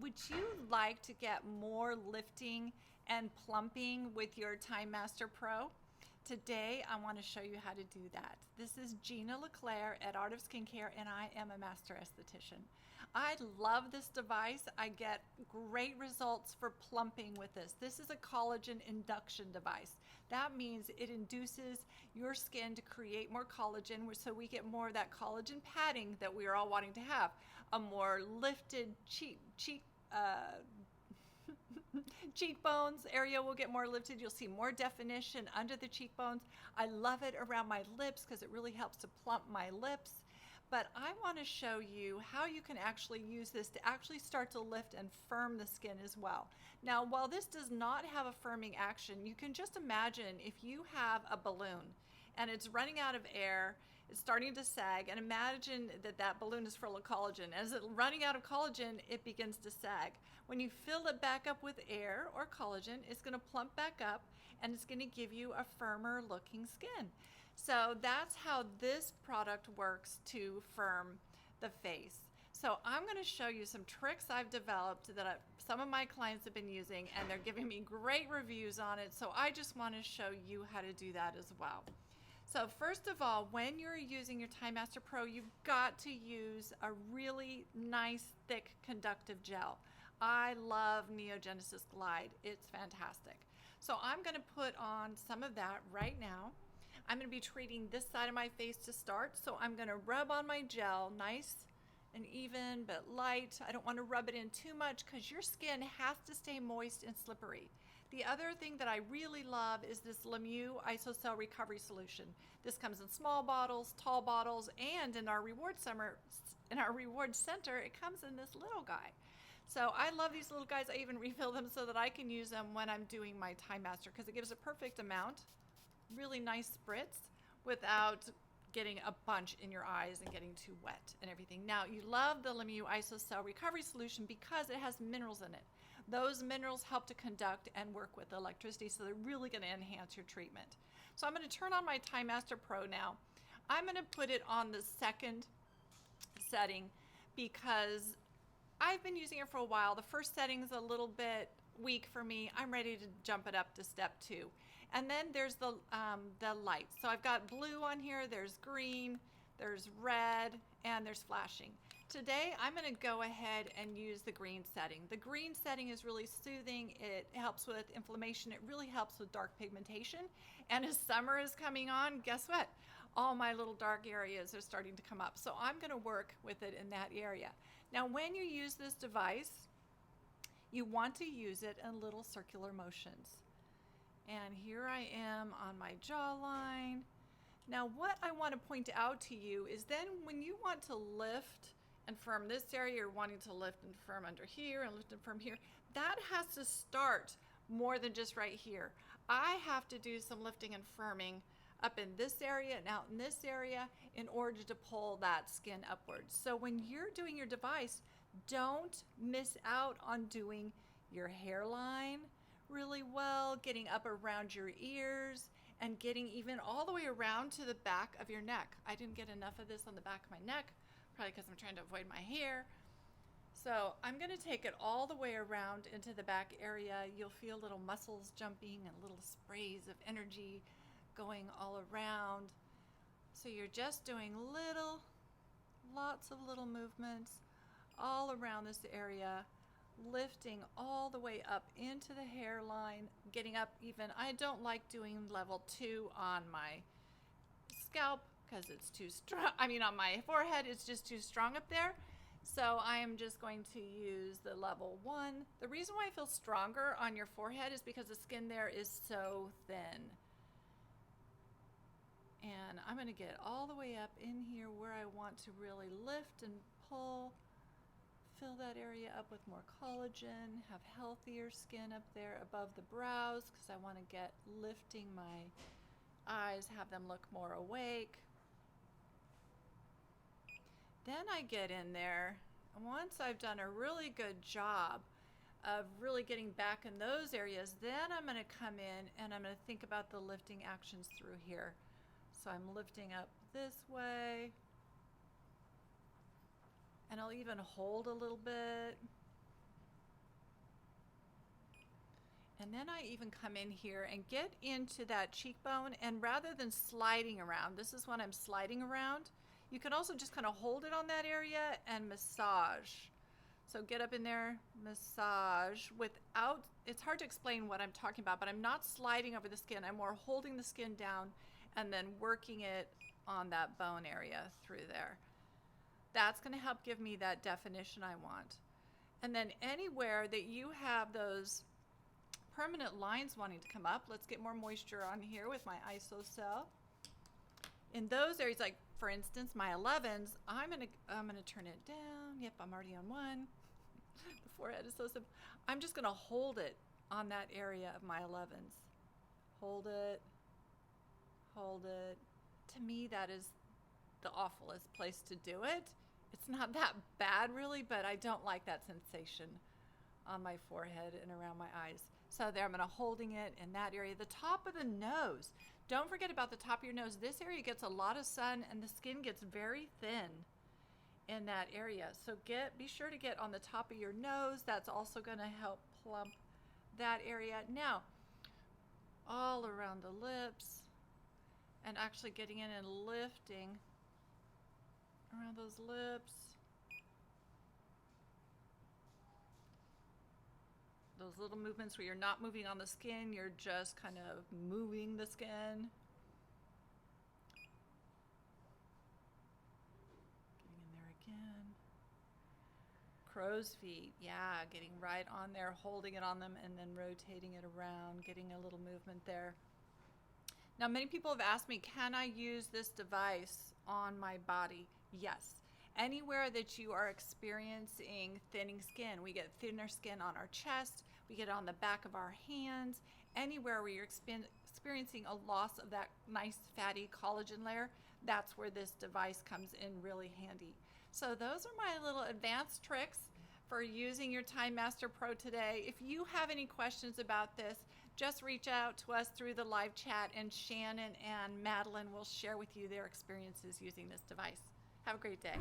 would you like to get more lifting and plumping with your Time Master Pro? Today, I want to show you how to do that. This is Gina LeClaire at Art of Skincare, and I am a master esthetician. I love this device. I get great results for plumping with this. This is a collagen induction device. That means it induces your skin to create more collagen, so we get more of that collagen padding that we are all wanting to have. A more lifted cheekbones area will get more lifted. You'll see more definition under the cheekbones. I love it around my lips because it really helps to plump my lips. But I want to show you how you can actually use this to actually start to lift and firm the skin as well. Now, while this does not have a firming action, you can just imagine if you have a balloon and it's running out of air, it's starting to sag, and imagine that that balloon is full of collagen. As it's running out of collagen, it begins to sag. When you fill it back up with air or collagen, it's going to plump back up and it's going to give you a firmer looking skin. So that's how this product works to firm the face. So I'm going to show you some tricks I've developed that some of my clients have been using, and they're giving me great reviews on it. So I just want to show you how to do that as well. So first of all, when you're using your Time Master Pro, you've got to use a really nice, thick conductive gel. I love NeoGenesis Glide. It's fantastic. So I'm going to put on some of that right now. I'm going to be treating this side of my face to start. So I'm going to rub on my gel, nice and even but light. I don't want to rub it in too much because your skin has to stay moist and slippery. The other thing that I really love is this Lemieux Isocell Recovery Solution. This comes in small bottles, tall bottles, and in our reward center, it comes in this little guy. So I love these little guys. I even refill them so that I can use them when I'm doing my Time Master because it gives a perfect amount, really nice spritz without getting a bunch in your eyes and getting too wet and everything. Now, you love the Lemieux Isocell Recovery Solution because it has minerals in it. Those minerals help to conduct and work with electricity, so they're really going to enhance your treatment. So I'm going to turn on my Time Master Pro now. I'm going to put it on the second setting because I've been using it for a while. The first setting is a little bit weak for me. I'm ready to jump it up to step 2. And then there's the lights. So I've got blue on here, there's green, there's red, and there's flashing. Today, I'm going to go ahead and use the green setting. The green setting is really soothing. It helps with inflammation. It really helps with dark pigmentation. And as summer is coming on, guess what? All my little dark areas are starting to come up. So I'm going to work with it in that area. Now, when you use this device, you want to use it in little circular motions. And here I am on my jawline. Now, what I want to point out to you is then when you want to lift and firm this area, you're wanting to lift and firm under here and lift and firm here, that has to start more than just right here. I have to do some lifting and firming up in this area and out in this area in order to pull that skin upwards. So when you're doing your device, don't miss out on doing your hairline really well, getting up around your ears, and getting even all the way around to the back of your neck. I didn't get enough of this on the back of my neck, probably because I'm trying to avoid my hair. So I'm going to take it all the way around into the back area. You'll feel little muscles jumping and little sprays of energy going all around. So you're just doing lots of little movements all around this area, lifting all the way up into the hairline, getting up even. I don't like doing level 2 on my scalp because it's too strong. I mean, on my forehead, it's just too strong up there. So I am just going to use the level 1. The reason why I feel stronger on your forehead is because the skin there is so thin. And I'm going to get all the way up in here where I want to really lift and pull. Fill that area up with more collagen, have healthier skin up there above the brows because I want to get lifting my eyes, have them look more awake. Then I get in there, and once I've done a really good job of really getting back in those areas, then I'm going to come in and I'm going to think about the lifting actions through here. So I'm lifting up this way. And I'll even hold a little bit. And then I even come in here and get into that cheekbone, and rather than sliding around, this is when I'm sliding around, you can also just kind of hold it on that area and massage. So get up in there, massage without, it's hard to explain what I'm talking about, but I'm not sliding over the skin. I'm more holding the skin down and then working it on that bone area through there. That's going to help give me that definition I want. And then anywhere that you have those permanent lines wanting to come up, let's get more moisture on here with my ISO cell. In those areas, like for instance, my 11s, I'm gonna turn it down. Yep, I'm already on one. The forehead is so simple. I'm just gonna hold it on that area of my 11s. Hold it, hold it. To me, that is the awfulest place to do it. It's not that bad really, but I don't like that sensation on my forehead and around my eyes. So there, I'm gonna holding it in that area. The top of the nose. Don't forget about the top of your nose. This area gets a lot of sun and the skin gets very thin in that area. So be sure to get on the top of your nose. That's also gonna help plump that area. Now, all around the lips, and actually getting in and lifting around those lips. Those little movements where you're not moving on the skin, you're just kind of moving the skin. Getting in there again. Crow's feet, yeah, getting right on there, holding it on them and then rotating it around, getting a little movement there. Now, many people have asked me, can I use this device on my body? Yes. Anywhere that you are experiencing thinning skin, we get thinner skin on our chest, we get it on the back of our hands, anywhere where you're experiencing a loss of that nice fatty collagen layer, that's where this device comes in really handy. So those are my little advanced tricks for using your Time Master Pro today. If you have any questions about this, just reach out to us through the live chat, and Shannon and Madeline will share with you their experiences using this device. Have a great day.